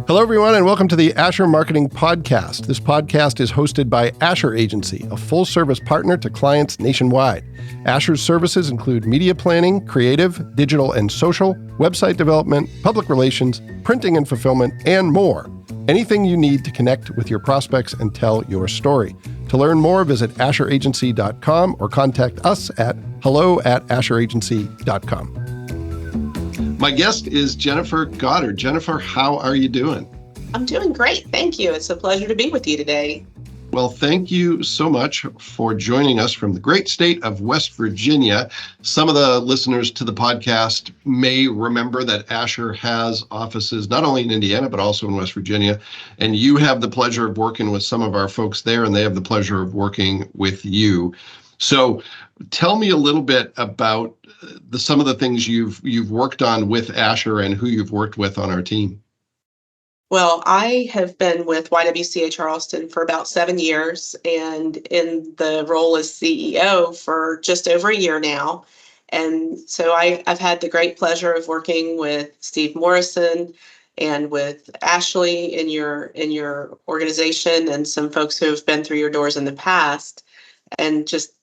Hello, everyone, and welcome to the Asher Marketing Podcast. This podcast is hosted by Asher Agency, a full-service partner to clients nationwide. Asher's services include media planning, creative, digital and social, website development, public relations, printing and fulfillment, and more. Anything you need to connect with your prospects and tell your story. To learn more, visit asheragency.com or contact us at hello@asheragency.com. My guest is Jennifer Goddard. Jennifer, how are you doing? I'm doing great. Thank you. It's a pleasure to be with you today. Well, thank you so much for joining us from the great state of West Virginia. Some of the listeners to the podcast may remember that Asher has offices not only in Indiana, but also in West Virginia. And you have the pleasure of working with some of our folks there, and they have the pleasure of working with you. So tell me a little bit about some of the things you've worked on with Asher and who you've worked with on our team. Well, I have been with YWCA Charleston for about 7 years and in the role as CEO for just over a year now. And so I've had the great pleasure of working with Steve Morrison and with Ashley in your organization and some folks who have been through your doors in the past. And just,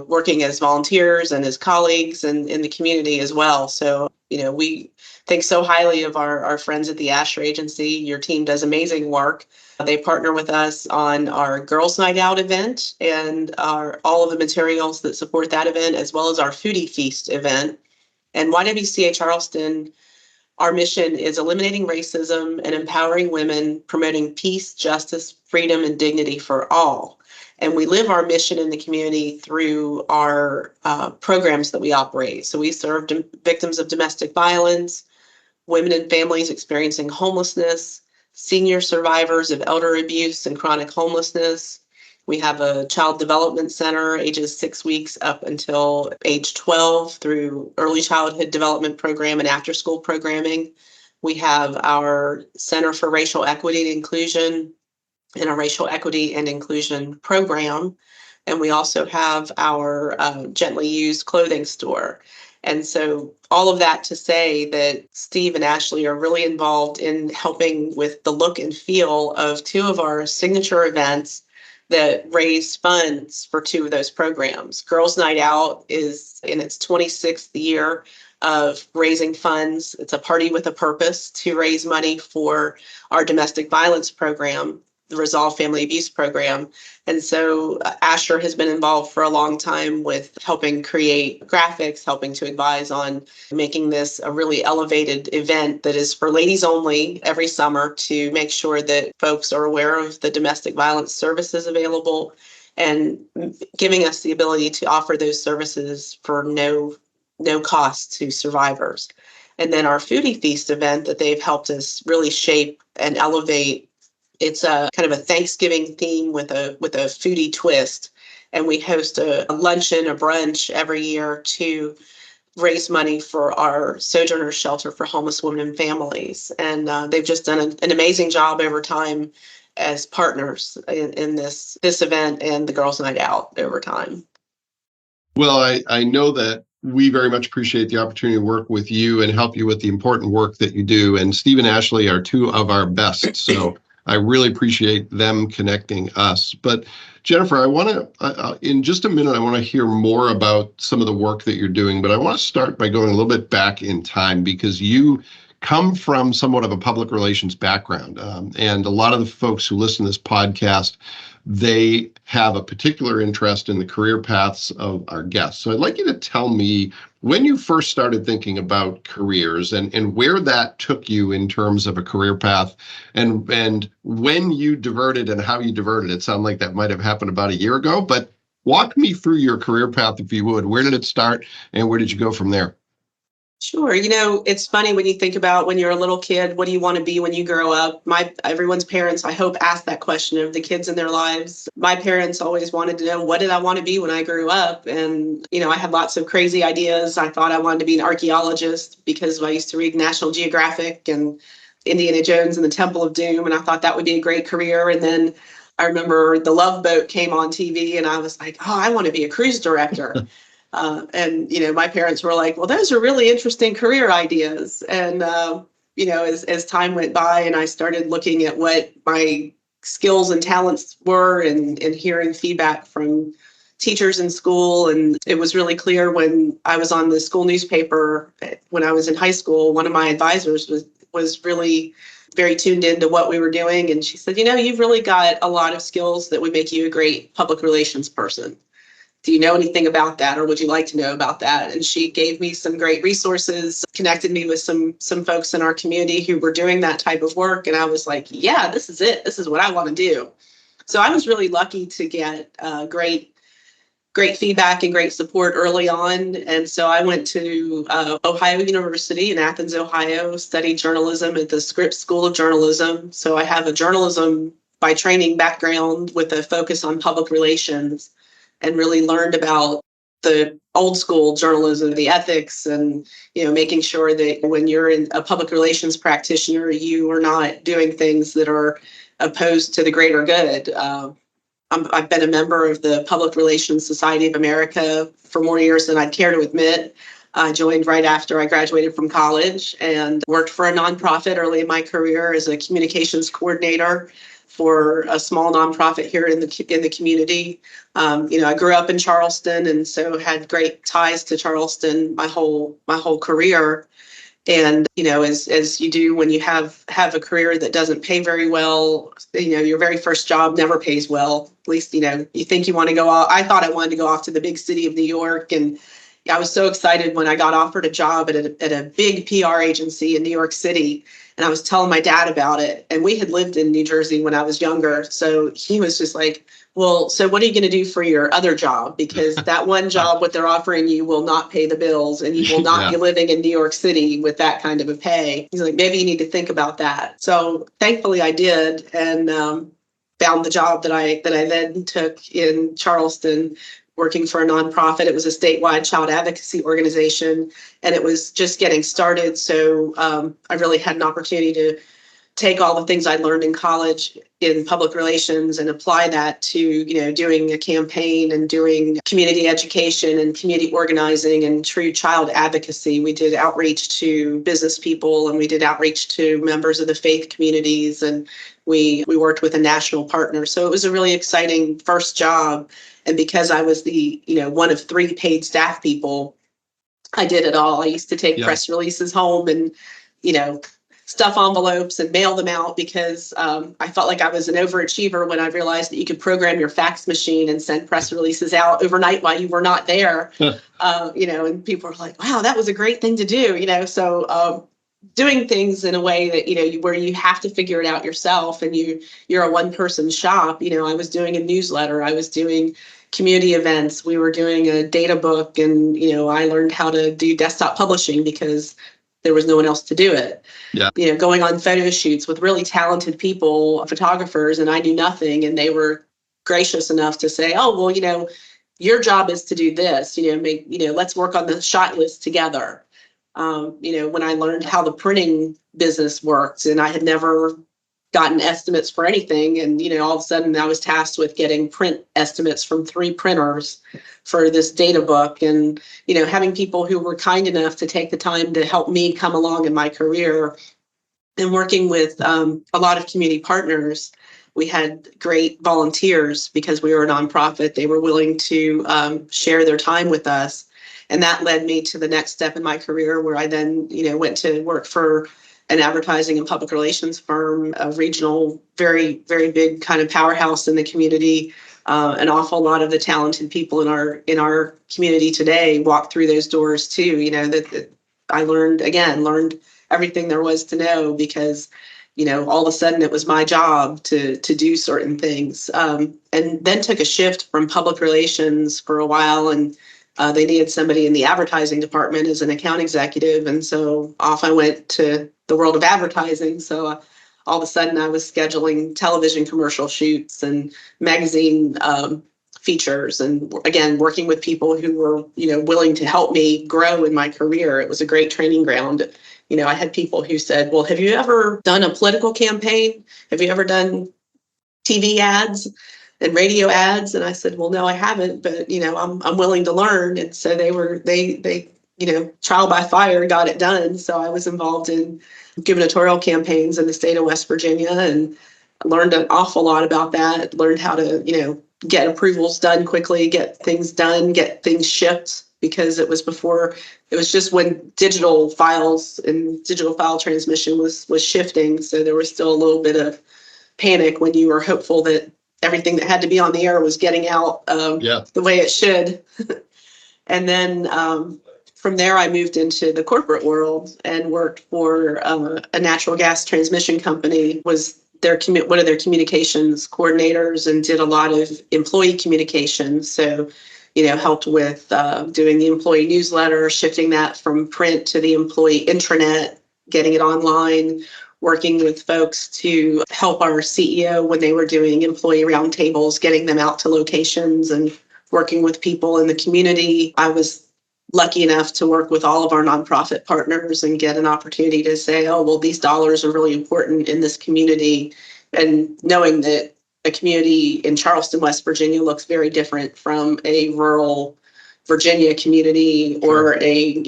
working as volunteers and as colleagues and in the community as well. So, we think so highly of our friends at the Asher Agency. Your team does amazing work. They partner with us on our Girls Night Out event and all of the materials that support that event, as well as our Foodie Feast event. And YWCA Charleston, our mission is eliminating racism and empowering women, promoting peace, justice, freedom, and dignity for all. And we live our mission in the community through our programs that we operate. So we serve victims of domestic violence, women and families experiencing homelessness, senior survivors of elder abuse and chronic homelessness. We have a child development center, ages 6 weeks up until age 12, through early childhood development program and after school programming. We have our Center for Racial Equity and Inclusion and our Racial Equity and Inclusion program. And we also have our gently used clothing store. And so all of that to say that Steve and Ashley are really involved in helping with the look and feel of two of our signature events that raise funds for two of those programs. Girls Night Out is in its 26th year of raising funds. It's a party with a purpose to raise money for our domestic violence program, the Resolve Family Abuse program. And so Asher has been involved for a long time with helping create graphics, helping to advise on making this a really elevated event that is for ladies only every summer, to make sure that folks are aware of the domestic violence services available and giving us the ability to offer those services for no cost to survivors. And then our Foodie Feast event that they've helped us really shape and elevate. It's a kind of a Thanksgiving theme with a foodie twist. And we host a luncheon, a brunch every year to raise money for our Sojourner Shelter for homeless women and families. And they've just done an amazing job over time as partners in this event and the Girls Night Out over time. Well, I know that we very much appreciate the opportunity to work with you and help you with the important work that you do. And Steve and Ashley are two of our best. So I really appreciate them connecting us. But Jennifer, I want to, in just a minute, I want to hear more about some of the work that you're doing. But I want to start by going a little bit back in time, because you come from somewhat of a public relations background. And a lot of the folks who listen to this podcast, they have a particular interest in the career paths of our guests. So I'd like you to tell me when you first started thinking about careers and where that took you in terms of a career path, and when you diverted and how you diverted. It sounded like that might have happened about a year ago, but walk me through your career path, if you would. Where did it start and where did you go from there? Sure. It's funny when you think about when you're a little kid, what do you want to be when you grow up? Everyone's parents, I hope, ask that question of the kids in their lives. My parents always wanted to know, what did I want to be when I grew up? And, I had lots of crazy ideas. I thought I wanted to be an archaeologist because I used to read National Geographic and Indiana Jones and the Temple of Doom. And I thought that would be a great career. And then I remember The Love Boat came on TV and I was like, oh, I want to be a cruise director. And my parents were like, well, those are really interesting career ideas. And as time went by and I started looking at what my skills and talents were and hearing feedback from teachers in school. And it was really clear when I was on the school newspaper when I was in high school, one of my advisors was really very tuned into what we were doing. And she said, you've really got a lot of skills that would make you a great public relations person. Do you know anything about that, or would you like to know about that? And she gave me some great resources, connected me with some folks in our community who were doing that type of work. And I was like, yeah, this is it. This is what I want to do. So I was really lucky to get great feedback and great support early on. And so I went to Ohio University in Athens, Ohio, studied journalism at the Scripps School of Journalism. So I have a journalism by training background with a focus on public relations, and really learned about the old school journalism, the ethics, and making sure that when you're a public relations practitioner, you are not doing things that are opposed to the greater good. I've been a member of the Public Relations Society of America for more years than I'd care to admit. I joined right after I graduated from college and worked for a nonprofit early in my career as a communications coordinator for a small nonprofit here in the community. I grew up in Charleston, and so had great ties to Charleston my whole career. And as you do when you have a career that doesn't pay very well, your very first job never pays well. At least you think you want to go off. I thought I wanted to go off to the big city of New York, and I was so excited when I got offered a job at a big PR agency in New York City. And I was telling my dad about it. And we had lived in New Jersey when I was younger. So he was just like, well, so what are you going to do for your other job? Because that one job, what they're offering you will not pay the bills, and you will not be living in New York City with that kind of a pay. He's like, maybe you need to think about that. So thankfully I did, and found the job that I then took in Charleston, working for a nonprofit. It was a statewide child advocacy organization, and it was just getting started. So I really had an opportunity to take all the things I learned in college in public relations and apply that to, doing a campaign and doing community education and community organizing and true child advocacy. We did outreach to business people, and we did outreach to members of the faith communities, and we worked with a national partner. So it was a really exciting first job. And because I was the, one of 3 paid staff people, I did it all. I used to take press releases home and, stuff envelopes and mail them out, because I felt like I was an overachiever when I realized that you could program your fax machine and send press releases out overnight while you were not there. And people were like, wow, that was a great thing to do, So doing things in a way that, where you have to figure it out yourself, and you're a one-person shop. I was doing a newsletter. I was doing community events. We were doing a data book, and, I learned how to do desktop publishing because there was no one else to do it. Going on photo shoots with really talented people, photographers, and I knew nothing. And they were gracious enough to say, oh, well, your job is to do this, let's work on the shot list together. When I learned how the printing business worked, and I had never gotten estimates for anything. And, all of a sudden I was tasked with getting print estimates from 3 printers for this data book, and, having people who were kind enough to take the time to help me come along in my career, and working with a lot of community partners. We had great volunteers because we were a nonprofit. They were willing to share their time with us. And that led me to the next step in my career, where I then, went to work for an advertising and public relations firm, a regional, very, very big kind of powerhouse in the community. An awful lot of the talented people in our community today walk through those doors too. That I learned everything there was to know, because, all of a sudden it was my job to do certain things. And then took a shift from public relations for a while, and they needed somebody in the advertising department as an account executive. And so off I went to the world of advertising. So all of a sudden I was scheduling television commercial shoots and magazine features, and again, working with people who were, willing to help me grow in my career. It was a great training ground. I had people who said, well, have you ever done a political campaign? Have you ever done TV ads and radio ads? And I said, well, no, I haven't, but, I'm willing to learn. And so they trial by fire got it done. So I was involved in gubernatorial campaigns in the state of West Virginia, and learned an awful lot about that. Learned how to, get approvals done quickly, get things done, get things shipped, because it was just when digital files and digital file transmission was shifting. So there was still a little bit of panic when you were hopeful that everything that had to be on the air was getting out the way it should. And then from there, I moved into the corporate world and worked for a natural gas transmission company, was one of their communications coordinators, and did a lot of employee communications. So, helped with doing the employee newsletter, shifting that from print to the employee intranet, getting it online, working with folks to help our CEO when they were doing employee roundtables, getting them out to locations and working with people in the community. I was lucky enough to work with all of our nonprofit partners and get an opportunity to say, oh, well, these dollars are really important in this community. And knowing that a community in Charleston, West Virginia looks very different from a rural Virginia community or a,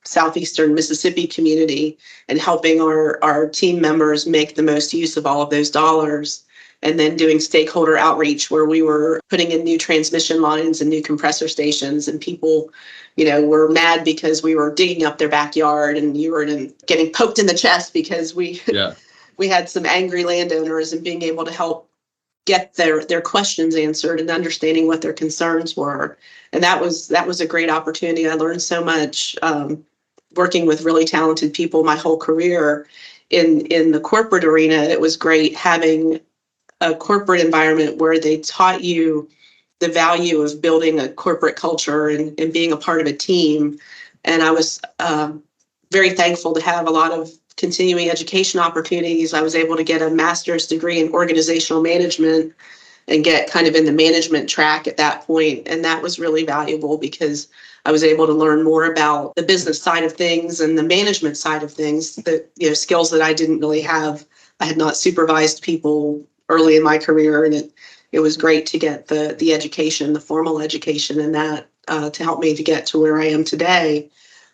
southeastern Mississippi community, and helping our team members make the most use of all of those dollars. And then doing stakeholder outreach, where we were putting in new transmission lines and new compressor stations, and people, were mad because we were digging up their backyard, and you were getting poked in the chest because we had some angry landowners, and being able to help get their questions answered and understanding what their concerns were. And that was a great opportunity. I learned so much working with really talented people my whole career. In the corporate arena, it was great having a corporate environment where they taught you the value of building a corporate culture and being a part of a team. And I was very thankful to have a lot of continuing education opportunities. I was able to get a master's degree in organizational management and get kind of in the management track at that point. And that was really valuable because I was able to learn more about the business side of things and the management side of things, skills that I didn't really have. I had not supervised people early in my career, and it was great to get the education, the formal education in that to help me to get to where I am today.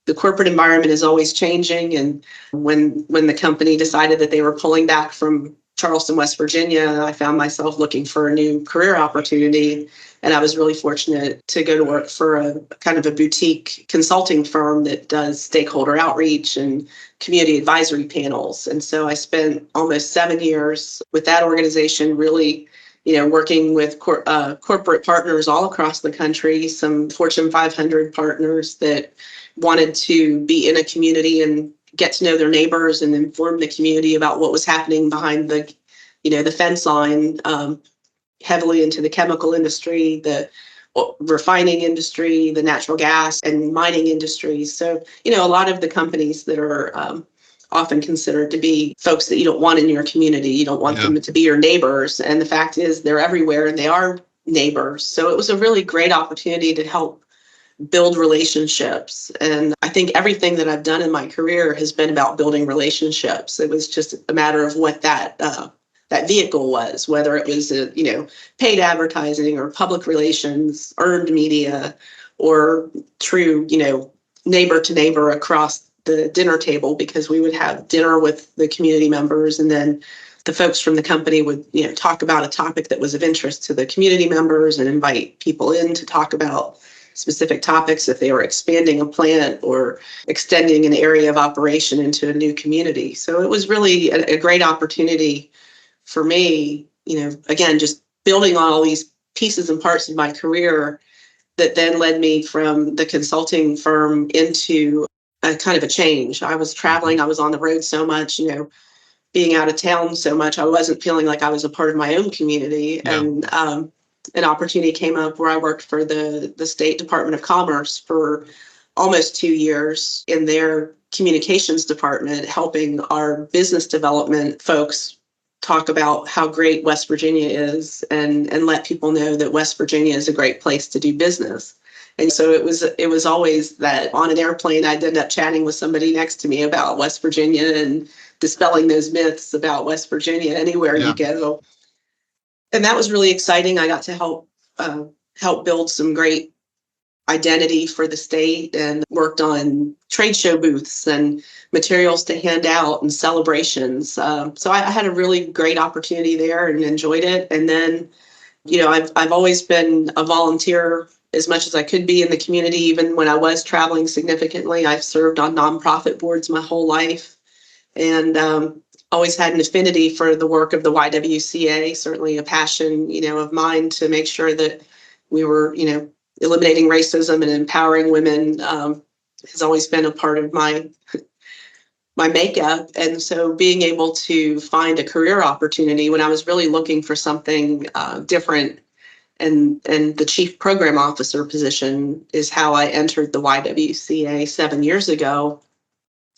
The corporate environment is always changing, and when the company decided that they were pulling back from Charleston, West Virginia, I found myself looking for a new career opportunity. And I was really fortunate to go to work for a kind of a boutique consulting firm that does stakeholder outreach and community advisory panels. And so I spent almost 7 years with that organization, really, working with corporate partners all across the country, some Fortune 500 partners that wanted to be in a community and get to know their neighbors and inform the community about what was happening behind the fence line, heavily into the chemical industry, the refining industry, the natural gas and mining industries. So, a lot of the companies that are often considered to be folks that you don't want in your community, you don't want them to be your neighbors. And the fact is they're everywhere and they are neighbors. So it was a really great opportunity to help build relationships. And I think everything that I've done in my career has been about building relationships. It was just a matter of what that vehicle was, whether it was paid advertising or public relations, earned media, or true neighbor to neighbor across the dinner table, because we would have dinner with the community members, and then the folks from the company would talk about a topic that was of interest to the community members and invite people in to talk about specific topics if they were expanding a plant or extending an area of operation into a new community. So it was really a great opportunity for me, again, just building on all these pieces and parts of my career that then led me from the consulting firm into a kind of a change. I was traveling, I was on the road so much, being out of town so much, I wasn't feeling like I was a part of my own community. Yeah. And an opportunity came up where I worked for the State Department of Commerce for almost 2 years in their communications department, helping our business development folks talk about how great West Virginia is and let people know that West Virginia is a great place to do business. And so it was always that on an airplane, I'd end up chatting with somebody next to me about West Virginia and dispelling those myths about West Virginia anywhere you go. And that was really exciting. I got to help build some great identity for the state and worked on trade show booths and materials to hand out and celebrations. So I had a really great opportunity there and enjoyed it. And then, I've always been a volunteer as much as I could be in the community. Even when I was traveling significantly, I've served on nonprofit boards my whole life, and always had an affinity for the work of the YWCA. Certainly a passion, of mine to make sure that we were, eliminating racism and empowering women has always been a part of my makeup. And so being able to find a career opportunity when I was really looking for something different, and the chief program officer position is how I entered the YWCA 7 years ago.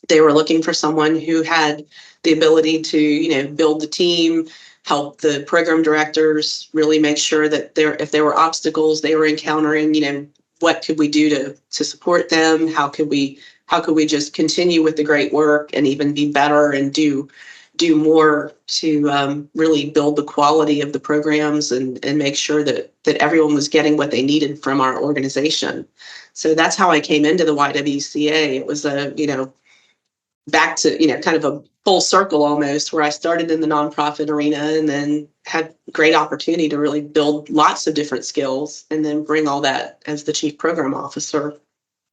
They were looking for someone who had the ability to, build the team, help the program directors really make sure that if there were obstacles they were encountering, what could we do to support them? How could we just continue with the great work and even be better and do more to really build the quality of the programs and make sure that everyone was getting what they needed from our organization. So that's how I came into the YWCA. It was back to, kind of a full circle almost, where I started in the nonprofit arena and then had great opportunity to really build lots of different skills and then bring all that as the chief program officer.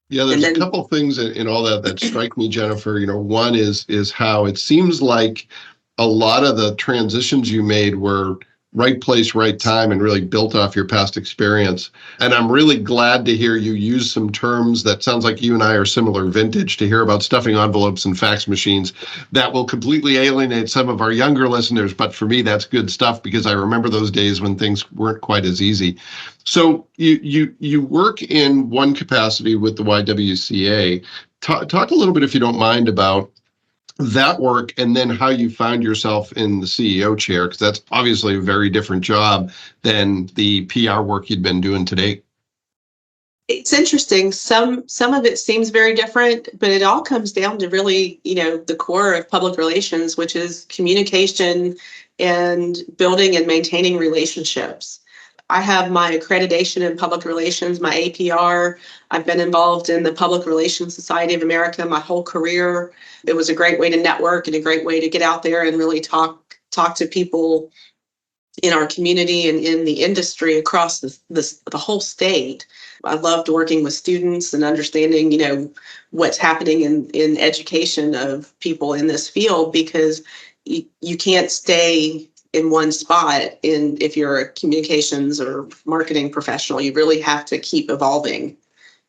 Yeah, there's a couple things in all that strike me, Jennifer. One is how it seems like a lot of the transitions you made were right place, right time, and really built off your past experience. And I'm really glad to hear you use some terms that sounds like you and I are similar vintage, to hear about stuffing envelopes and fax machines. That will completely alienate some of our younger listeners, but for me, that's good stuff because I remember those days when things weren't quite as easy. So you work in one capacity with the YWCA. Talk a little bit, if you don't mind, about that work and then how you found yourself in the CEO chair, because that's obviously a very different job than the PR work you'd been doing today. It's interesting. Some of it seems very different, but it all comes down to really, the core of public relations, which is communication and building and maintaining relationships. I have my accreditation in public relations, my APR. I've been involved in the Public Relations Society of America my whole career. It was a great way to network and a great way to get out there and really talk to people in our community and in the industry across the whole state. I loved working with students and understanding, what's happening in education of people in this field, because you can't stay in one spot if you're a communications or marketing professional. You really have to keep evolving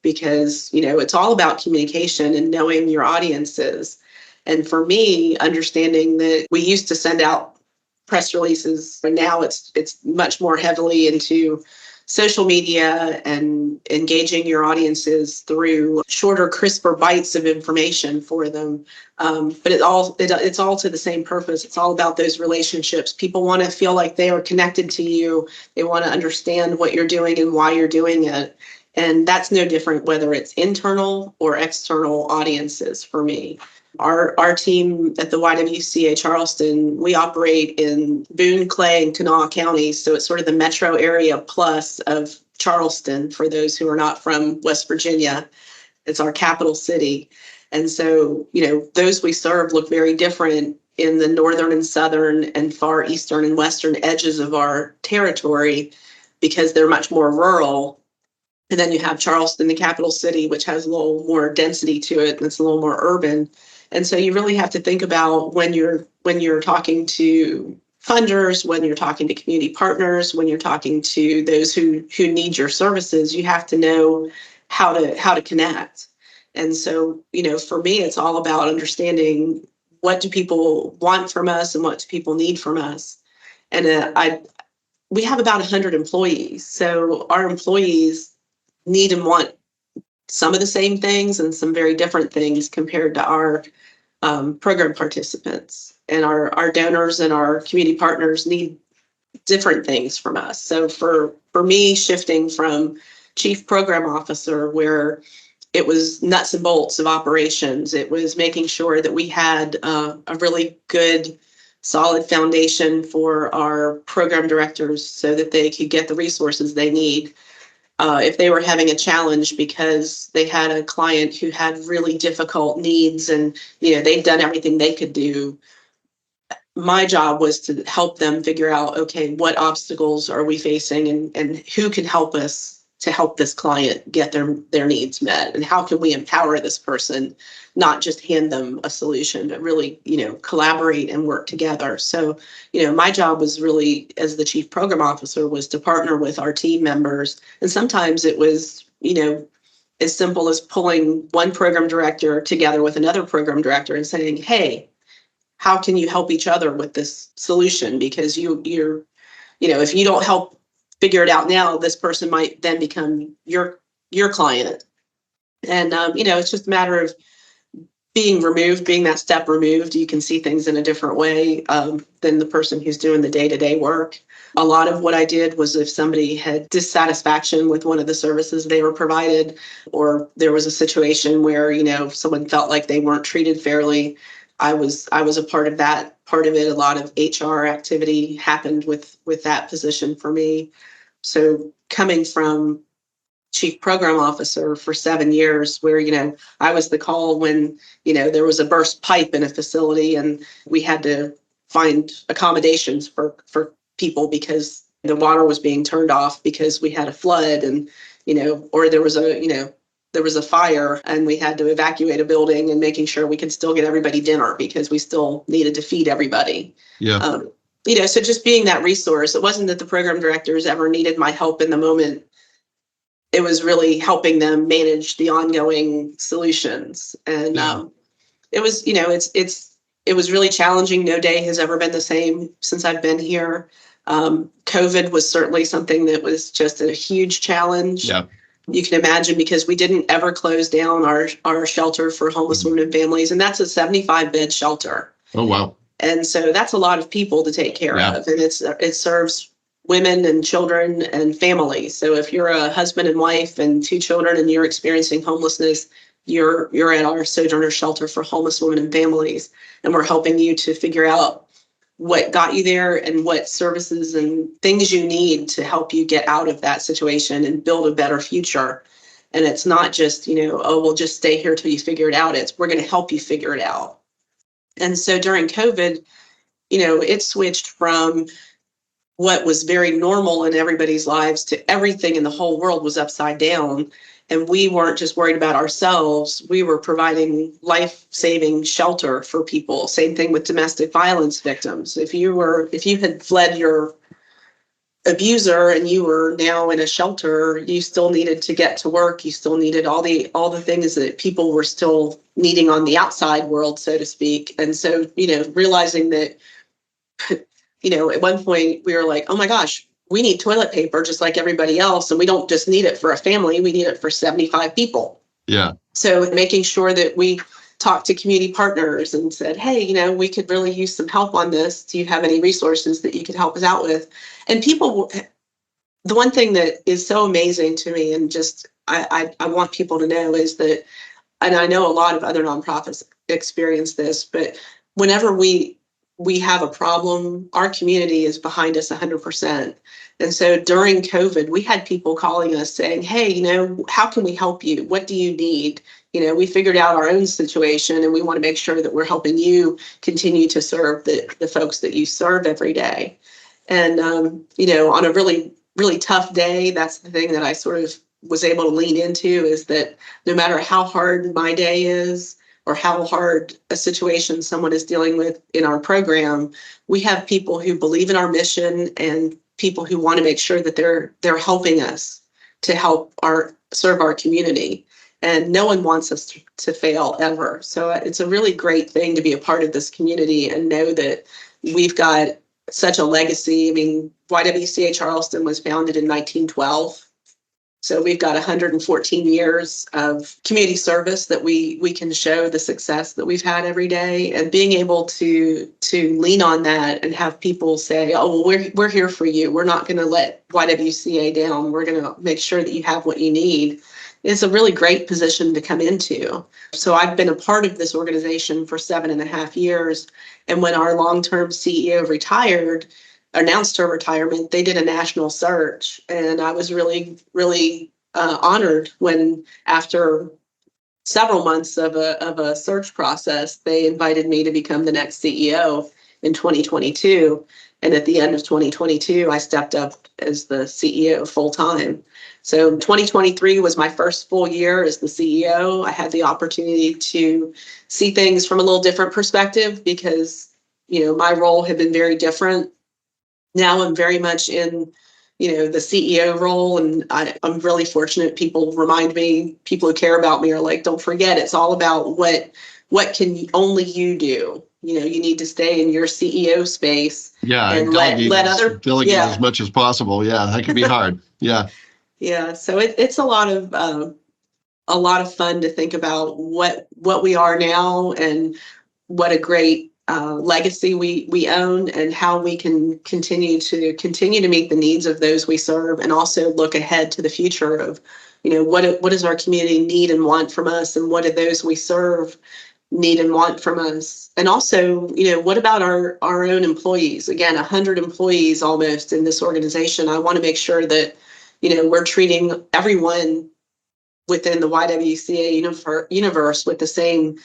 because, it's all about communication and knowing your audiences. And for me, understanding that we used to send out press releases, but now it's much more heavily into social media and engaging your audiences through shorter, crisper bites of information for them. But it's all to the same purpose. It's all about those relationships. People want to feel like they are connected to you. They want to understand what you're doing and why you're doing it. And that's no different whether it's internal or external audiences for me. Our team at the YWCA Charleston, we operate in Boone, Clay, and Kanawha counties. So it's sort of the metro area plus of Charleston for those who are not from West Virginia. It's our capital city. And so, those we serve look very different in the northern and southern and far eastern and western edges of our territory because they're much more rural. And then you have Charleston, the capital city, which has a little more density to it and it's a little more urban. And so you really have to think about when you're talking to funders, when you're talking to community partners, when you're talking to those who need your services, you have to know how to connect. And so, for me, it's all about understanding what do people want from us and what do people need from us. And we have about 100 employees. So our employees need and want some of the same things and some very different things compared to our program participants. And our donors and our community partners need different things from us. So for me, shifting from chief program officer, where it was nuts and bolts of operations, it was making sure that we had a really good, solid foundation for our program directors so that they could get the resources they need. if they were having a challenge because they had a client who had really difficult needs and, they'd done everything they could do. My job was to help them figure out, okay, what obstacles are we facing and who can help us to help this client get their needs met, and how can we empower this person, not just hand them a solution, but really, collaborate and work together. So, my job was really, as the chief program officer, was to partner with our team members. And sometimes it was, as simple as pulling one program director together with another program director and saying, hey, how can you help each other with this solution? Because you're, if you don't help figure it out now, this person might then become your client. And, it's just a matter of being that step removed. You can see things in a different way than the person who's doing the day-to-day work. A lot of what I did was, if somebody had dissatisfaction with one of the services they were provided, or there was a situation where, someone felt like they weren't treated fairly, I was a part of that. Part of it, a lot of HR activity happened with that position for me. So coming from chief program officer for 7 years, where, I was the call when, there was a burst pipe in a facility and we had to find accommodations for people because the water was being turned off because we had a flood, and, or there was a fire and we had to evacuate a building, and making sure we could still get everybody dinner because we still needed to feed everybody. Yeah. So just being that resource. It wasn't that the program directors ever needed my help in the moment. It was really helping them manage the ongoing solutions. And it was, it was really challenging. No day has ever been the same since I've been here. COVID was certainly something that was just a huge challenge. Yeah. You can imagine, because we didn't ever close down our shelter for homeless women and families. And that's a 75-bed shelter. Oh, wow. And so that's a lot of people to take care of. And it serves women and children and families. So if you're a husband and wife and 2 children and you're experiencing homelessness, you're at our Sojourner Shelter for Homeless Women and Families. And we're helping you to figure out what got you there and what services and things you need to help you get out of that situation and build a better future. And it's not just, we'll just stay here till you figure it out. We're going to help you figure it out. And so during COVID, it switched from what was very normal in everybody's lives to everything in the whole world was upside down. And we weren't just worried about ourselves. We were providing life-saving shelter for people. Same thing with domestic violence victims. If you had fled your abuser and you were now in a shelter, you still needed to get to work. You still needed all the things that people were still needing on the outside world, so to speak. And so, realizing that, at one point we were like, oh my gosh, we need toilet paper just like everybody else. And we don't just need it for a family, we need it for 75 people. Yeah. So making sure that we talked to community partners and said, hey, we could really use some help on this. Do you have any resources that you could help us out with? And people, the one thing that is so amazing to me, and just I want people to know, is that, and I know a lot of other nonprofits experience this, but whenever we have a problem, our community is behind us 100%. And so during COVID, we had people calling us saying, hey, how can we help you? What do you need? We figured out our own situation and we want to make sure that we're helping you continue to serve the folks that you serve every day. And, on a really, really tough day, that's the thing that I sort of was able to lean into, is that no matter how hard my day is, or how hard a situation someone is dealing with in our program, we have people who believe in our mission and people who want to make sure that they're helping us to help serve our community. And no one wants us to fail ever. So it's a really great thing to be a part of this community and know that we've got such a legacy. I mean, YWCA Charleston was founded in 1912. So we've got 114 years of community service that we can show the success that we've had every day, and being able to lean on that and have people say, oh, well, we're here for you. We're not going to let YWCA down. We're going to make sure that you have what you need. It's a really great position to come into. So I've been a part of this organization for 7.5 years. And when our long-term CEO announced her retirement, they did a national search. And I was really, really honored when, after several months of a search process, they invited me to become the next CEO in 2022. And at the end of 2022, I stepped up as the CEO full time. So 2023 was my first full year as the CEO. I had the opportunity to see things from a little different perspective because, my role had been very different. Now I'm very much in, the CEO role, and I'm really fortunate. People remind me, people who care about me are like, don't forget, it's all about what can only you do. You need to stay in your CEO space Yeah, and and let other, delegate yeah, as much as possible. Yeah, that can be hard. Yeah. yeah. So it's a lot of fun to think about what we are now, and what a great legacy we own, and how we can continue to meet the needs of those we serve, and also look ahead to the future of, what does our community need and want from us, and what do those we serve need and want from us. And also, what about our own employees? Again, 100 employees almost in this organization. I want to make sure that, we're treating everyone within the YWCA universe with the same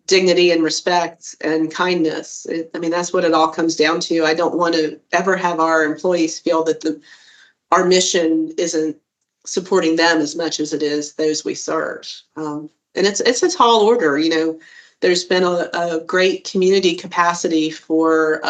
dignity and respect and kindness. That's what it all comes down to. I don't want to ever have our employees feel that our mission isn't supporting them as much as it is those we serve. And it's a tall order. There's been a great community capacity for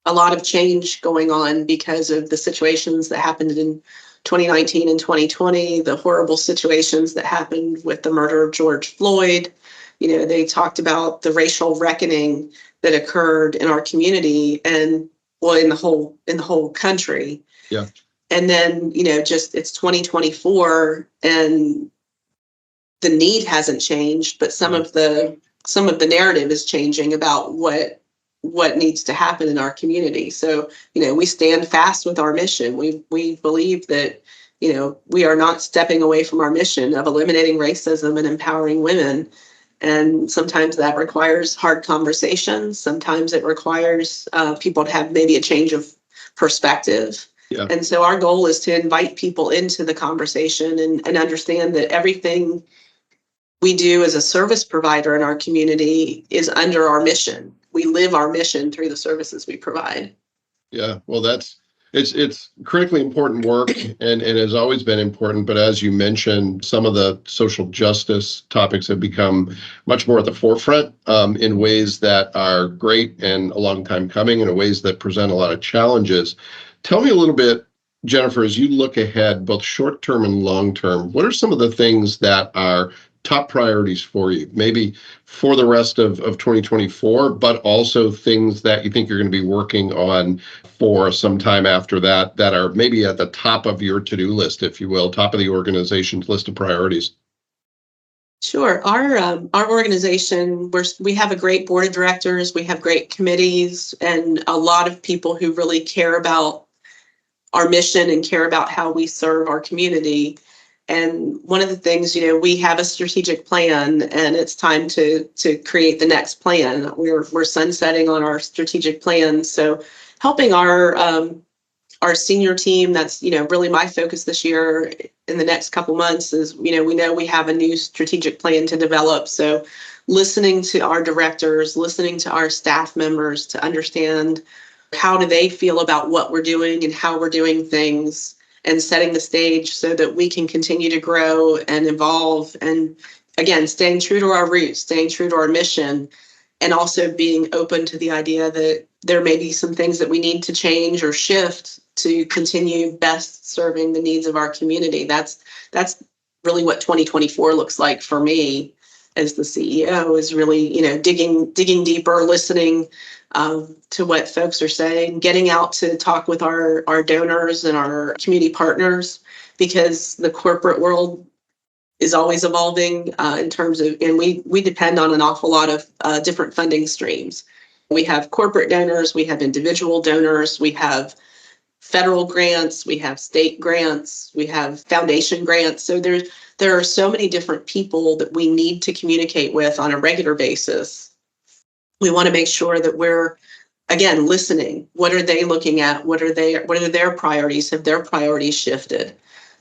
a lot of change going on because of the situations that happened in 2019 and 2020, the horrible situations that happened with the murder of George Floyd. They talked about the racial reckoning that occurred in our community, and well, in the whole country. Yeah. And then, just it's 2024, and the need hasn't changed, but some of the narrative is changing about what needs to happen in our community. So, we stand fast with our mission. We believe that, we are not stepping away from our mission of eliminating racism and empowering women. And sometimes that requires hard conversations. Sometimes it requires people to have maybe a change of perspective. Yeah. And so our goal is to invite people into the conversation, and understand that everything we do as a service provider in our community is under our mission. We live our mission through the services we provide. Yeah. Well, it's critically important work, and it has always been important. But as you mentioned, some of the social justice topics have become much more at the forefront in ways that are great and a long time coming, in ways that present a lot of challenges. Tell me a little bit, Jennifer, as you look ahead, both short term and long term, what are some of the things that are top priorities for you, maybe for the rest of 2024, but also things that you think you're going to be working on for some time after that, that are maybe at the top of your to-do list, if you will, top of the organization's list of priorities? Sure. Our organization, we have a great board of directors, we have great committees, and a lot of people who really care about our mission and care about how we serve our community. And one of the things, we have a strategic plan, and it's time to create the next plan. We're sunsetting on our strategic plan. So helping our senior team, that's, really my focus this year in the next couple months is, we know we have a new strategic plan to develop. So listening to our directors, listening to our staff members to understand how do they feel about what we're doing and how we're doing things, and setting the stage so that we can continue to grow and evolve. And again, staying true to our roots, staying true to our mission, and also being open to the idea that there may be some things that we need to change or shift to continue best serving the needs of our community. That's really what 2024 looks like for me as the CEO, is really, digging deeper, listening to what folks are saying, getting out to talk with our donors and our community partners, because the corporate world is always evolving in terms of, and we depend on an awful lot of different funding streams. We have corporate donors, we have individual donors, we have federal grants, we have state grants, we have foundation grants. So there are so many different people that we need to communicate with on a regular basis. We want to make sure that we're, again, listening. What are they looking at? What are their priorities? Have their priorities shifted?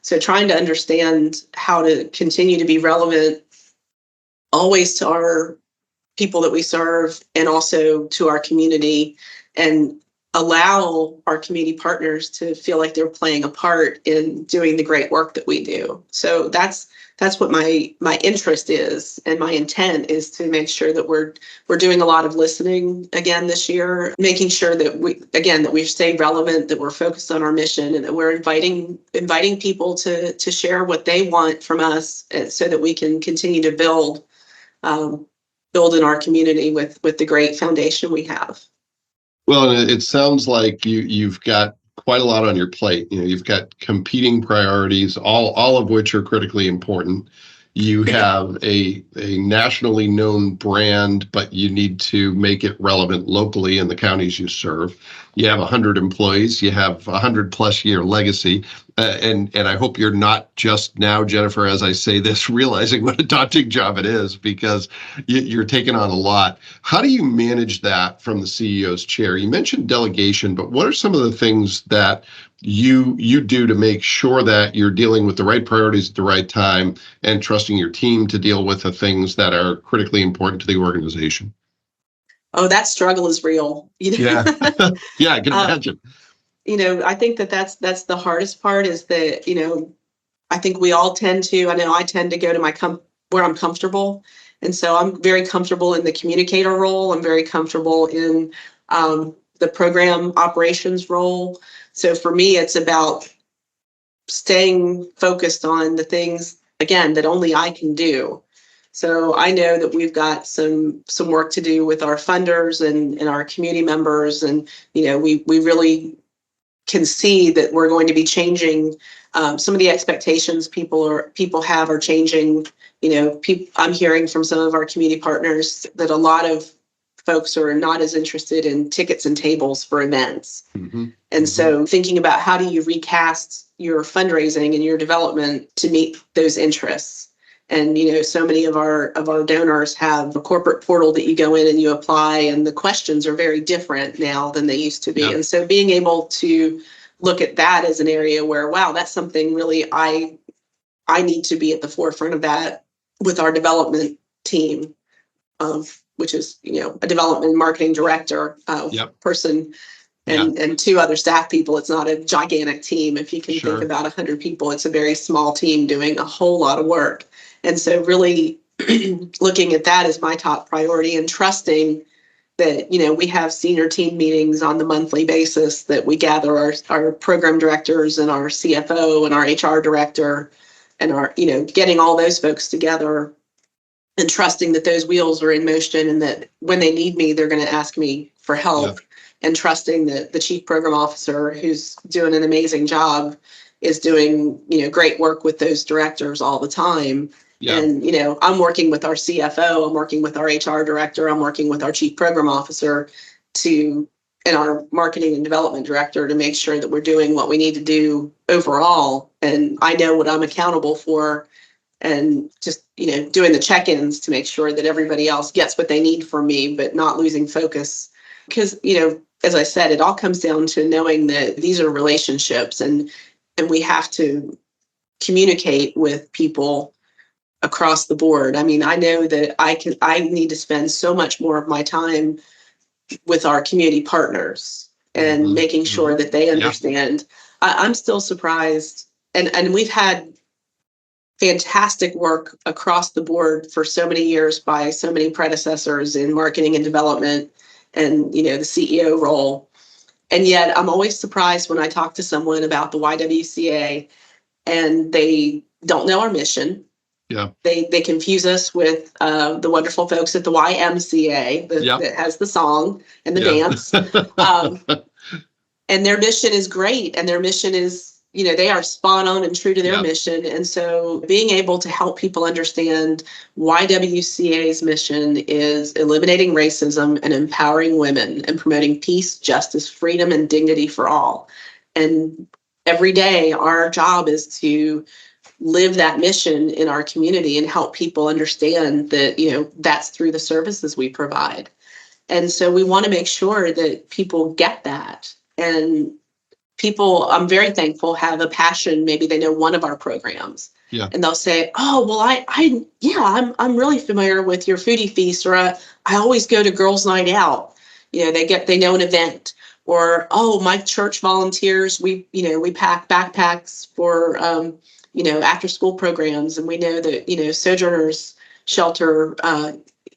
So trying to understand how to continue to be relevant always to our people that we serve and also to our community, and allow our community partners to feel like they're playing a part in doing the great work that we do. So that's what my interest is, and my intent is to make sure that we're doing a lot of listening again this year, making sure that we stay relevant, that we're focused on our mission, and that we're inviting people to share what they want from us, so that we can continue to build in our community with the great foundation we have. Well, and it sounds like you've got quite a lot on your plate. You've got competing priorities, all of which are critically important. You have a nationally known brand, but you need to make it relevant locally in the counties you serve. You have 100 employees. You have a 100+ year legacy. And I hope you're not just now, Jennifer, as I say this, realizing what a daunting job it is, because you're taking on a lot. How do you manage that from the CEO's chair? You mentioned delegation, but what are some of the things that you do to make sure that you're dealing with the right priorities at the right time and trusting your team to deal with the things that are critically important to the organization? Oh, that struggle is real. Yeah. Yeah, I can imagine. I think that's the hardest part, is that, I think we all tend to, I know I tend to go to where I'm comfortable. And so I'm very comfortable in the communicator role. I'm very comfortable in the program operations role. So for me, it's about staying focused on the things, again, that only I can do. So I know that we've got some work to do with our funders and our community members. And, we really can see that we're going to be changing some of the expectations people have are changing. I'm hearing from some of our community partners that a lot of folks are not as interested in tickets and tables for events. Mm-hmm. And so thinking about how do you recast your fundraising and your development to meet those interests. And, so many of our donors have a corporate portal that you go in and you apply, and the questions are very different now than they used to be. Yeah. And so being able to look at that as an area where, wow, that's something really I need to be at the forefront of that with our development team, which is, a development marketing director Yep. person and 2 other staff people. It's not a gigantic team. If you can Sure. think about 100 people, it's a very small team doing a whole lot of work. And so really looking at that as my top priority, and trusting that, we have senior team meetings on the monthly basis, that we gather our program directors and our CFO and our HR director and our, getting all those folks together, and trusting that those wheels are in motion, and that when they need me, they're going to ask me for help. Yeah. And trusting that the chief program officer, who's doing an amazing job, is doing, great work with those directors all the time. Yeah. And, I'm working with our CFO, I'm working with our HR director, I'm working with our chief program officer and our marketing and development director, to make sure that we're doing what we need to do overall. And I know what I'm accountable for, and just, doing the check-ins to make sure that everybody else gets what they need from me, but not losing focus. Because, as I said, it all comes down to knowing that these are relationships, and we have to communicate with people across the board. I mean, I know that I need to spend so much more of my time with our community partners and Mm-hmm. making sure that they Yeah. understand. I'm still surprised, and we've had fantastic work across the board for so many years by so many predecessors in marketing and development and, the CEO role. And yet I'm always surprised when I talk to someone about the YWCA and they don't know our mission. Yeah. They confuse us with the wonderful folks at the YMCA Yep. that has the song and the Yeah. dance. And their mission is great. And their mission is, they are spot on and true to their Yep. mission. And so being able to help people understand YWCA's mission is eliminating racism and empowering women and promoting peace, justice, freedom, and dignity for all. And every day our job is to live that mission in our community and help people understand that, that's through the services we provide. And so we want to make sure that people get that. And people, I'm very thankful, have a passion. Maybe they know one of our programs. Yeah. And they'll say, "Oh, well, I'm really familiar with your foodie feast, or I always go to girls' night out." They know an event, or, "Oh, my church volunteers, we pack backpacks for, after school programs, and we know that, Sojourners Shelter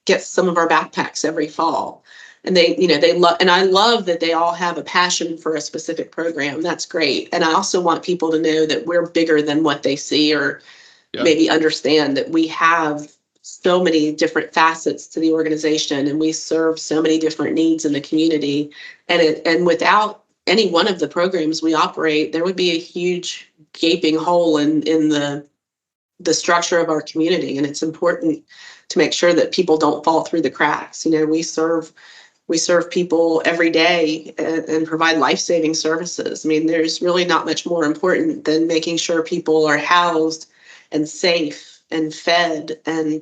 gets some of our backpacks every fall." And they love, and I love that they all have a passion for a specific program. That's great. And I also want people to know that we're bigger than what they see, or Yeah. maybe understand that we have so many different facets to the organization, and we serve so many different needs in the community. And without any one of the programs we operate, there would be a huge gaping hole in the structure of our community. And it's important to make sure that people don't fall through the cracks. We serve people every day, and provide life-saving services. I mean, there's really not much more important than making sure people are housed and safe and fed, and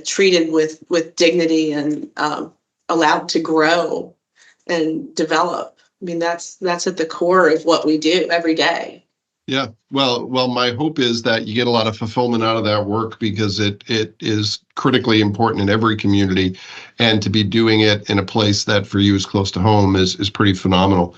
treated with dignity, and allowed to grow and develop. I mean, that's at the core of what we do every day. Yeah. Well, my hope is that you get a lot of fulfillment out of that work, because it is critically important in every community, and to be doing it in a place that for you is close to home is pretty phenomenal.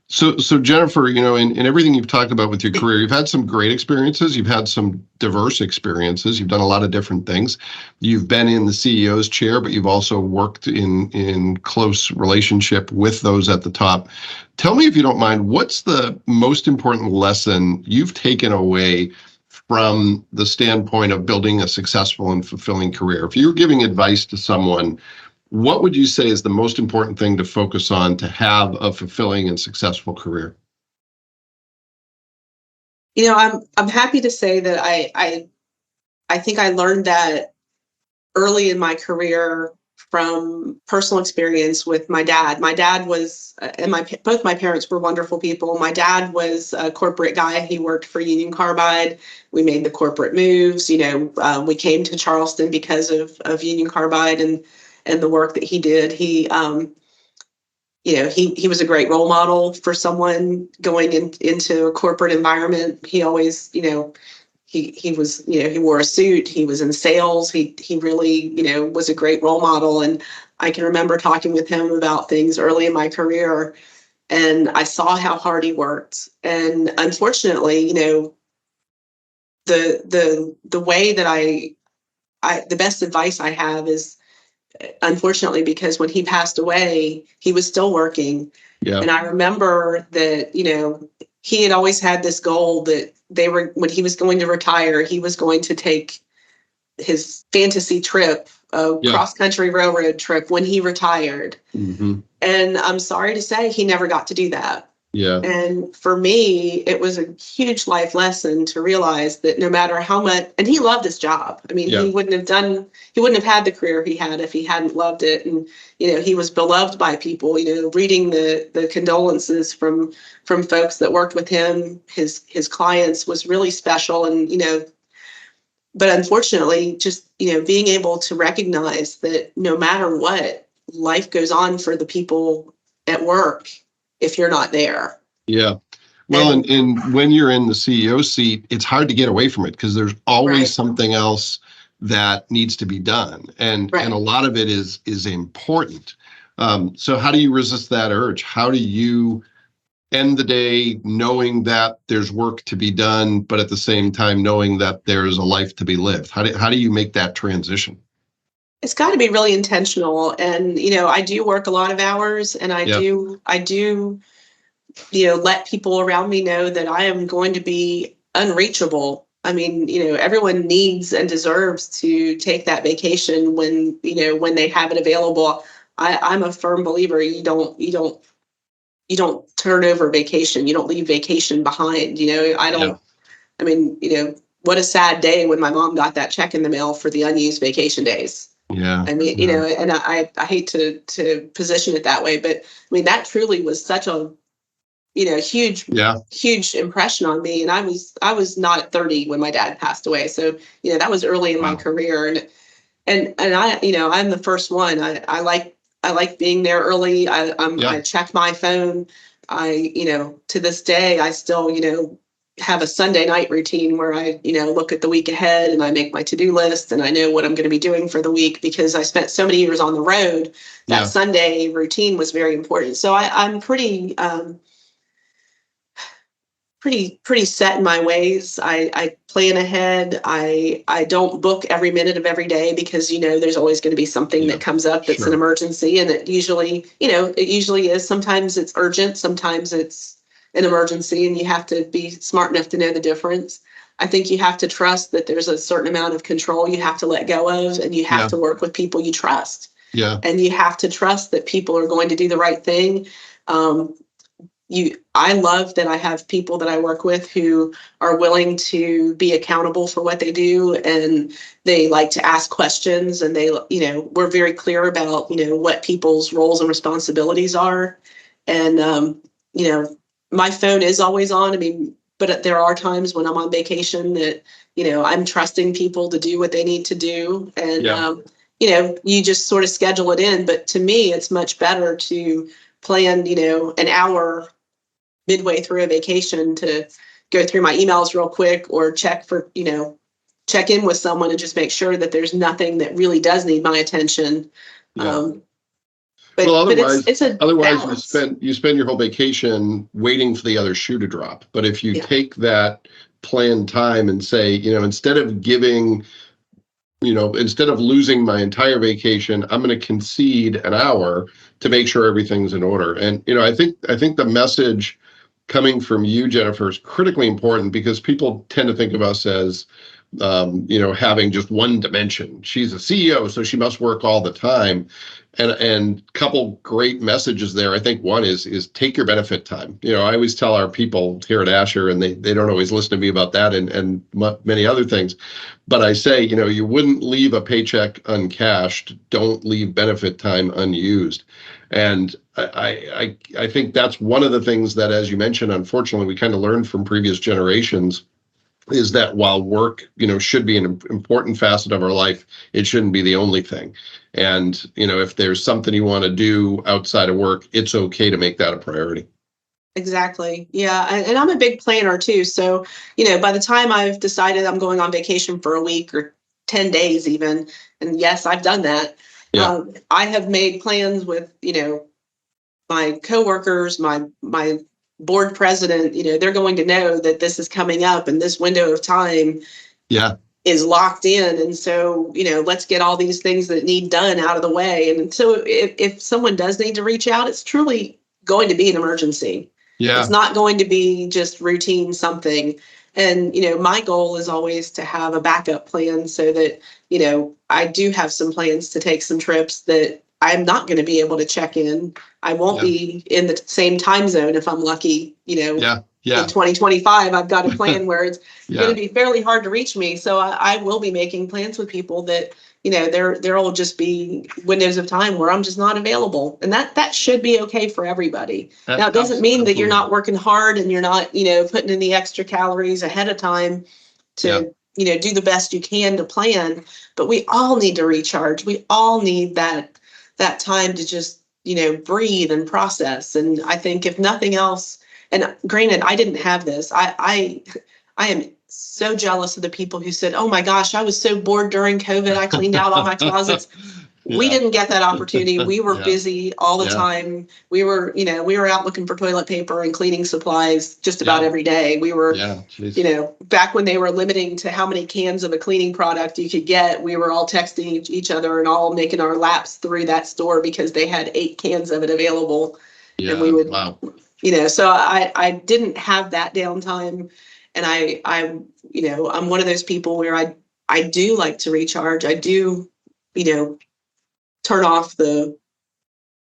So Jennifer, in everything you've talked about with your career, you've had some great experiences. You've had some diverse experiences. You've done a lot of different things. You've been in the CEO's chair, but you've also worked in close relationship with those at the top. Tell me, if you don't mind, what's the most important lesson you've taken away from the standpoint of building a successful and fulfilling career? If you're giving advice to someone, what would you say is the most important thing to focus on to have a fulfilling and successful career? I'm happy to say that I think I learned that early in my career from personal experience with my dad. My dad was, and both my parents were wonderful people. My dad was a corporate guy. He worked for Union Carbide. We made the corporate moves. We came to Charleston because of Union Carbide and the work that he did. He was a great role model for someone going into a corporate environment. He always, he was, he wore a suit. He was in sales. He really, was a great role model. And I can remember talking with him about things early in my career, and I saw how hard he worked. And unfortunately, the way that the best advice I have is, unfortunately, because when he passed away, he was still working. Yeah. And I remember that, he had always had this goal that when he was going to retire, he was going to take his fantasy trip, a cross-country railroad trip, when he retired. Mm-hmm. And I'm sorry to say, he never got to do that. Yeah. And for me, it was a huge life lesson to realize that no matter how much, and he loved his job. I mean, he wouldn't have had the career he had if he hadn't loved it. And, he was beloved by people, reading the condolences from folks that worked with him, his clients, was really special. And, but unfortunately, just, being able to recognize that no matter what, life goes on for the people at work if you're not there. Yeah. Well, and when you're in the CEO seat, it's hard to get away from it, because there's always something else that needs to be done. And a lot of it is important. So how do you resist that urge? How do you end the day knowing that there's work to be done, but at the same time knowing that there's a life to be lived? How do you make that transition? It's got to be really intentional. And, I do work a lot of hours, and I do, let people around me know that I am going to be unreachable. I mean, everyone needs and deserves to take that vacation when they have it available. I'm a firm believer. You don't turn over vacation. You don't leave vacation behind. I mean, what a sad day when my mom got that check in the mail for the unused vacation days. Yeah. I mean, and I hate to position it that way, but I mean, that truly was such a, huge impression on me. And I was not 30 when my dad passed away. So, that was early in my career. And I, I'm the first one. I like being there early. I check my phone. to this day, I still, have a Sunday night routine where I, look at the week ahead and I make my to-do list and I know what I'm going to be doing for the week because I spent so many years on the road. That Yeah. Sunday routine was very important. So I'm pretty set in my ways. I plan ahead. I don't book every minute of every day because there's always going to be something Yeah, that comes up that's an sure. emergency, and it usually is. Sometimes it's urgent, sometimes it's an emergency, and you have to be smart enough to know the difference. I think you have to trust that there's a certain amount of control you have to let go of, and you have Yeah. to work with people you trust, Yeah. and you have to trust that people are going to do the right thing. Um, I love that I have people that I work with who are willing to be accountable for what they do, and they like to ask questions, and we're very clear about, what people's roles and responsibilities are. And, my phone is always on. I mean, but there are times when I'm on vacation that, I'm trusting people to do what they need to do. And, Yeah. you just sort of schedule it in. But to me, it's much better to plan, an hour midway through a vacation to go through my emails real quick or check in with someone and just make sure that there's nothing that really does need my attention. Yeah. Um, Well, but it's a otherwise balance. you spend your whole vacation waiting for the other shoe to drop. But if you Yeah, take that planned time and say, instead of losing my entire vacation, I'm going to concede an hour to make sure everything's in order. And I think the message coming from you, Jennifer, is critically important because people tend to think of us as having just one dimension. She's a CEO, so she must work all the time. And couple great messages there. I think one is take your benefit time. I always tell our people here at Asher, and they don't always listen to me about that and many other things. But I say, you wouldn't leave a paycheck uncashed. Don't leave benefit time unused. And I think that's one of the things that, as you mentioned, unfortunately, we kind of learned from previous generations is that while work, should be an important facet of our life, it shouldn't be the only thing. And, if there's something you want to do outside of work, it's okay to make that a priority. exactly. Yeah. And I'm a big planner too. So, by the time I've decided I'm going on vacation for a week or 10 days even, and yes, I've done that. Yeah. I have made plans with, my coworkers, my board president, they're going to know that this is coming up and this window of time Yeah. is locked in. And so, let's get all these things that need done out of the way. And so if someone does need to reach out, it's truly going to be an emergency. It's Yeah. not going to be just routine something. And, my goal is always to have a backup plan so that, I do have some plans to take some trips that I'm not going to be able to check in. I won't Yeah. be in the same time zone if I'm lucky, Yeah. in Yeah. 2025. I've got a plan where it's going Yeah. to be fairly hard to reach me. So I will be making plans with people that, there will just be windows of time where I'm just not available. And that should be okay for everybody. Now, it doesn't mean that you're Absolutely. not working hard and you're not, putting in the extra calories ahead of time Yeah. to, do the best you can to plan. But we all need to recharge. We all need that time to just, breathe and process. And I think if nothing else, and granted, I didn't have this. I am so jealous of the people who said, "Oh my gosh, I was so bored during COVID. I cleaned out all my closets." We Yeah. didn't get that opportunity. We were Yeah. busy all the Yeah. time. We were out looking for toilet paper and cleaning supplies just about Yeah. every day. We were, Yeah. Jeez. back when they were limiting to how many cans of a cleaning product you could get, we were all texting each other and all making our laps through that store because they had 8 cans of it available. And we Yeah. would, Wow. so I didn't have that downtime. And I'm one of those people where I do like to recharge. I do, turn off the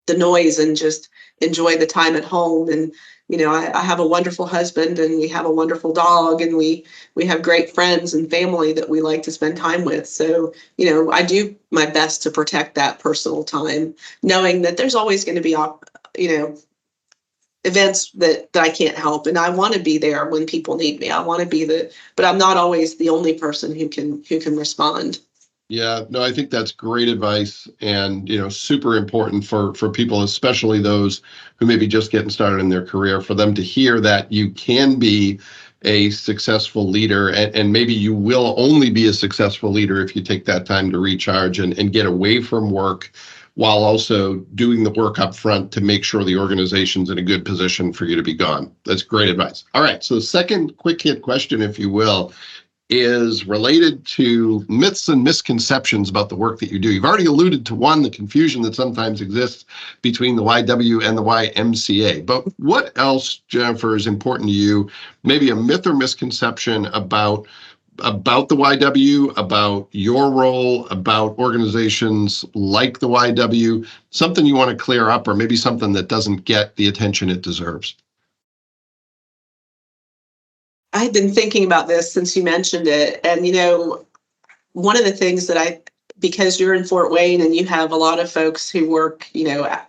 noise and just enjoy the time at home. And I have a wonderful husband and we have a wonderful dog, and we have great friends and family that we like to spend time with. So I do my best to protect that personal time, knowing that there's always going to be events that I can't help, and I want to be there when people need me. I want to be but I'm not always the only person who can respond. Yeah, no, I think that's great advice and, super important for people, especially those who may be just getting started in their career, for them to hear that you can be a successful leader and maybe you will only be a successful leader if you take that time to recharge and get away from work while also doing the work up front to make sure the organization's in a good position for you to be gone. That's great advice. All right, so second quick hit question, if you will, is related to myths and misconceptions about the work that you do. You've already alluded to one, the confusion that sometimes exists between the YW and the YMCA. But what else, Jennifer, is important to you? Maybe a myth or misconception about the YW, about your role, about organizations like the YW, something you want to clear up, or maybe something that doesn't get the attention it deserves. I've been thinking about this since you mentioned it. And, one of the things that because you're in Fort Wayne and you have a lot of folks who work,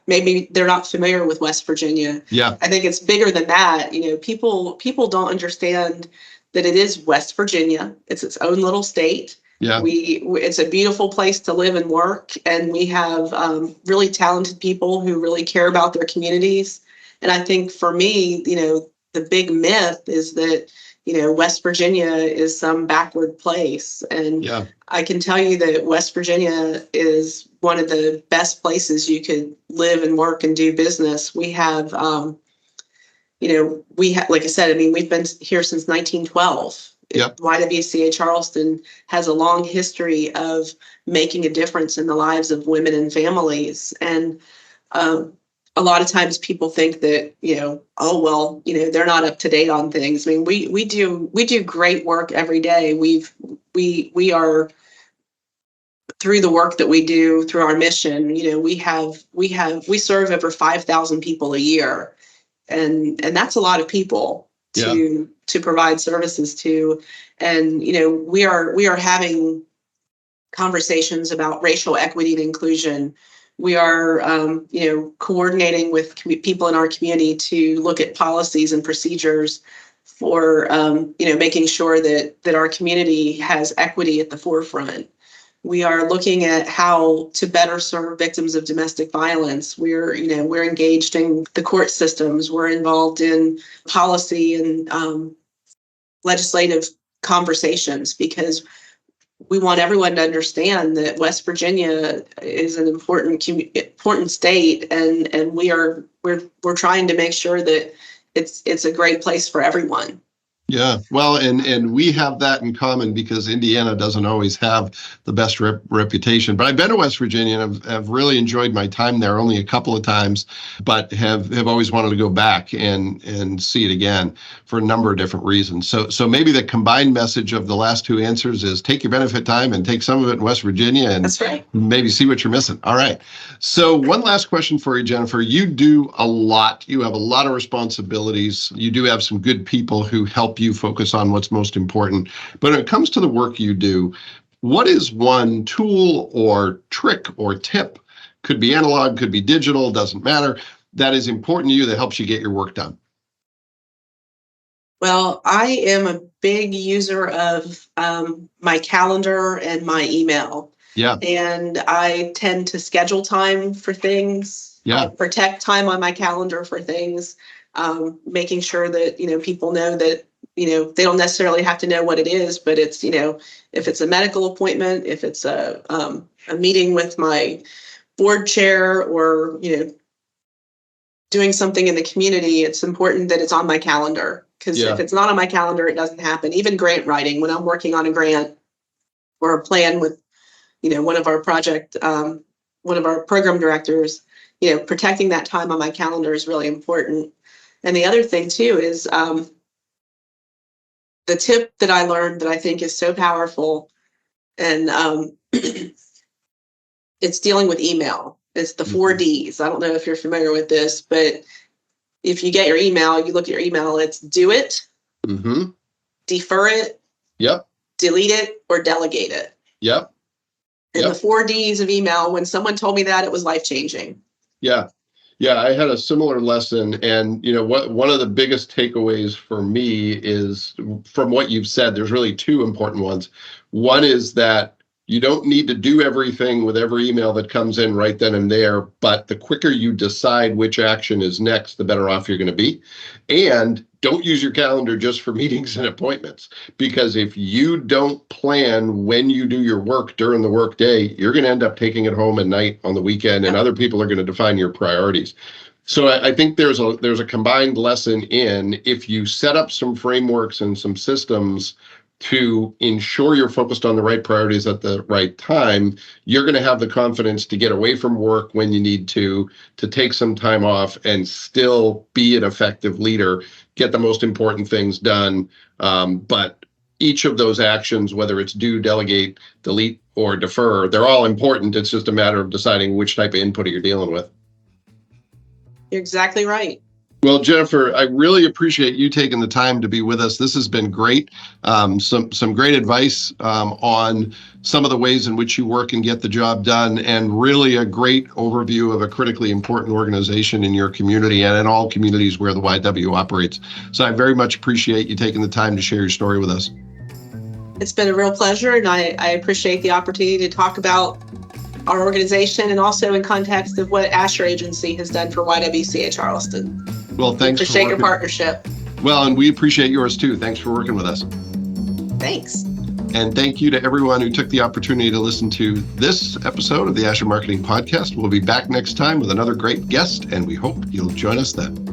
maybe they're not familiar with West Virginia. Yeah. I think it's bigger than that. People don't understand that it is West Virginia. It's its own little state. Yeah. It's a beautiful place to live and work. And we have really talented people who really care about their communities. And I think for me, the big myth is that West Virginia is some backward place. And Yeah. I can tell you that West Virginia is one of the best places you could live and work and do business. We have, like I said, we've been here since 1912. Yep. YWCA Charleston has a long history of making a difference in the lives of women and families. And a lot of times people think that, they're not up to date on things. We do great work every day. We are, through the work that we do, through our mission, we serve over 5,000 people a year. And that's a lot of people to provide services to. And, we are having conversations about racial equity and inclusion. We are, coordinating with people in our community to look at policies and procedures for, making sure that our community has equity at the forefront. We are looking at how to better serve victims of domestic violence. We're engaged in the court systems. We're involved in policy and legislative conversations because we want everyone to understand that West Virginia is an important state, and we're trying to make sure that it's a great place for everyone. Yeah, well, and we have that in common because Indiana doesn't always have the best reputation. But I've been to West Virginia and have really enjoyed my time there, only a couple of times, but have always wanted to go back and see it again for a number of different reasons. So maybe the combined message of the last two answers is take your benefit time and take some of it in West Virginia and That's right. Maybe see what you're missing. All right. So one last question for you, Jennifer. You do a lot. You have a lot of responsibilities. You do have some good people who help you focus on what's most important. But when it comes to the work you do, what is one tool or trick or tip, could be analog, could be digital, doesn't matter, that is important to you that helps you get your work done? Well, I am a big user of my calendar and my email. Yeah. And I tend to schedule time for things. Yeah. I protect time on my calendar for things, making sure that, people know that, they don't necessarily have to know what it is, but it's, if it's a medical appointment, if it's a meeting with my board chair or, doing something in the community, it's important that it's on my calendar. Because if it's not on my calendar, it doesn't happen. Even grant writing, when I'm working on a grant or a plan with, one of our program directors, protecting that time on my calendar is really important. And the other thing too is the tip that I learned that I think is so powerful, and it's dealing with email. It's the 4 Ds. I don't know if you're familiar with this, but if you get your email, you look at your email, it's do it, defer it, delete it, or delegate it. And the 4 Ds of email, when someone told me that, it was life-changing. Yeah, I had a similar lesson. And, one of the biggest takeaways for me is from what you've said, there's really two important ones. One is that You don't need to do everything with every email that comes in right then and there, but the quicker you decide which action is next, the better off you're going to be. And don't use your calendar just for meetings and appointments, because if you don't plan when you do your work during the workday, you're going to end up taking it home at night on the weekend, and other people are going to define your priorities. So I think there's a combined lesson in, if you set up some frameworks and some systems to ensure you're focused on the right priorities at the right time, you're going to have the confidence to get away from work when you need to take some time off and still be an effective leader, get the most important things done. But each of those actions, whether it's do, delegate, delete, or defer, they're all important. It's just a matter of deciding which type of input you're dealing with. You're exactly right. Well, Jennifer, I really appreciate you taking the time to be with us. This has been great. Some great advice on some of the ways in which you work and get the job done, and really a great overview of a critically important organization in your community and in all communities where the YW operates. So I very much appreciate you taking the time to share your story with us. It's been a real pleasure, and I appreciate the opportunity to talk about our organization and also in context of what Asher Agency has done for YWCA Charleston. Well, thanks. Appreciate your partnership. Well, and we appreciate yours too. Thanks for working with us. Thanks. And thank you to everyone who took the opportunity to listen to this episode of the Asher Marketing Podcast. We'll be back next time with another great guest, and we hope you'll join us then.